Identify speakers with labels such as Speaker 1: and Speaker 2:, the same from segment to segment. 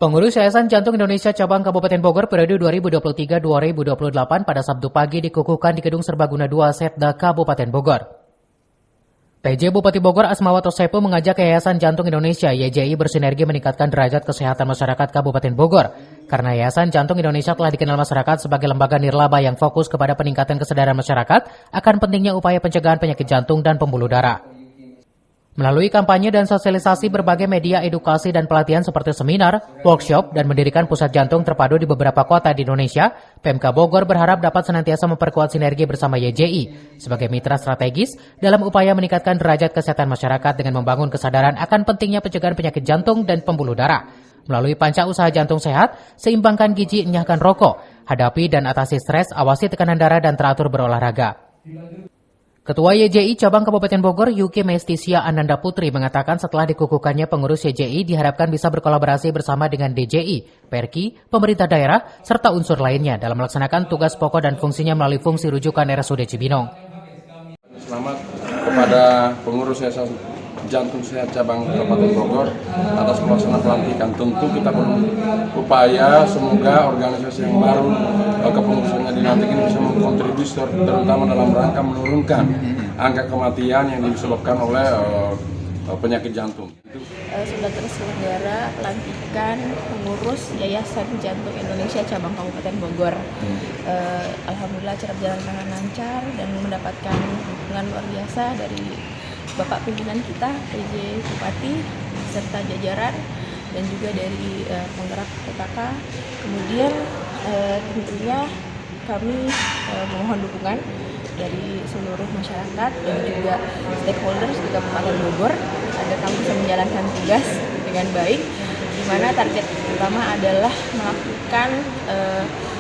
Speaker 1: Pengurus Yayasan Jantung Indonesia Cabang Kabupaten Bogor periode 2023-2028 pada Sabtu pagi dikukuhkan di Gedung Serbaguna 2 Setda Kabupaten Bogor. PJ Bupati Bogor Asmawato Sepo mengajak Yayasan Jantung Indonesia YJI bersinergi meningkatkan derajat kesehatan masyarakat Kabupaten Bogor. Karena Yayasan Jantung Indonesia telah dikenal masyarakat sebagai lembaga nirlaba yang fokus kepada peningkatan kesadaran masyarakat akan pentingnya upaya pencegahan penyakit jantung dan pembuluh darah. Melalui kampanye dan sosialisasi berbagai media edukasi dan pelatihan seperti seminar, workshop, dan mendirikan pusat jantung terpadu di beberapa kota di Indonesia, Pemka Bogor berharap dapat senantiasa memperkuat sinergi bersama YJI sebagai mitra strategis dalam upaya meningkatkan derajat kesehatan masyarakat dengan membangun kesadaran akan pentingnya pencegahan penyakit jantung dan pembuluh darah. Melalui panca usaha jantung sehat, seimbangkan gizi, enyahkan rokok, hadapi dan atasi stres, awasi tekanan darah, dan teratur berolahraga. Ketua YJI Cabang Kabupaten Bogor, Yuki Mestisia Ananda Putri, mengatakan setelah dikukuhkannya pengurus YJI diharapkan bisa berkolaborasi bersama dengan DJI, Perki, pemerintah daerah, serta unsur lainnya dalam melaksanakan tugas pokok dan fungsinya melalui fungsi rujukan RSUD Cibinong.
Speaker 2: Selamat kepada pengurus Yayasan Jantung Sehat Cabang Kabupaten Bogor atas pelaksanaan pelantikan. Tentu kita berupaya semoga organisasi yang baru kepengurusannya dilantik ini bisa mengkontribusi terutama dalam rangka menurunkan angka kematian yang disebabkan oleh penyakit jantung.
Speaker 3: Sudah terselenggara pelantikan pengurus Yayasan Jantung Indonesia Cabang Kabupaten Bogor. Alhamdulillah acara berjalan dengan lancar dan mendapatkan dukungan luar biasa dari Bapak pimpinan kita, PJ Bupati, serta jajaran, dan juga dari penggerak PKK. Kemudian tentunya kami memohon dukungan dari seluruh masyarakat dan juga stakeholders di Kabupaten Bogor agar kami bisa menjalankan tugas dengan baik, di mana target utama adalah melakukan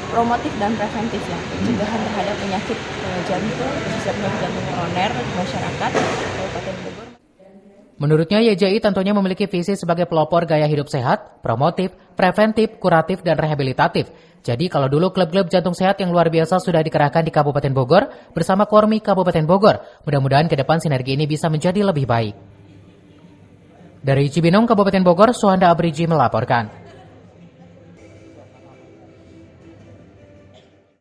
Speaker 3: promotif dan preventif ya, pencegahan terhadap penyakit jantung, khususnya penyakit jantung koroner di masyarakat Kabupaten Bogor.
Speaker 1: Menurutnya YJI tentunya memiliki visi sebagai pelopor gaya hidup sehat, promotif, preventif, kuratif, dan rehabilitatif. Jadi kalau dulu klub-klub jantung sehat yang luar biasa sudah dikerahkan di Kabupaten Bogor bersama Kormi Kabupaten Bogor, mudah-mudahan ke depan sinergi ini bisa menjadi lebih baik. Dari Cibinong, Kabupaten Bogor, Suhanda Abriji melaporkan.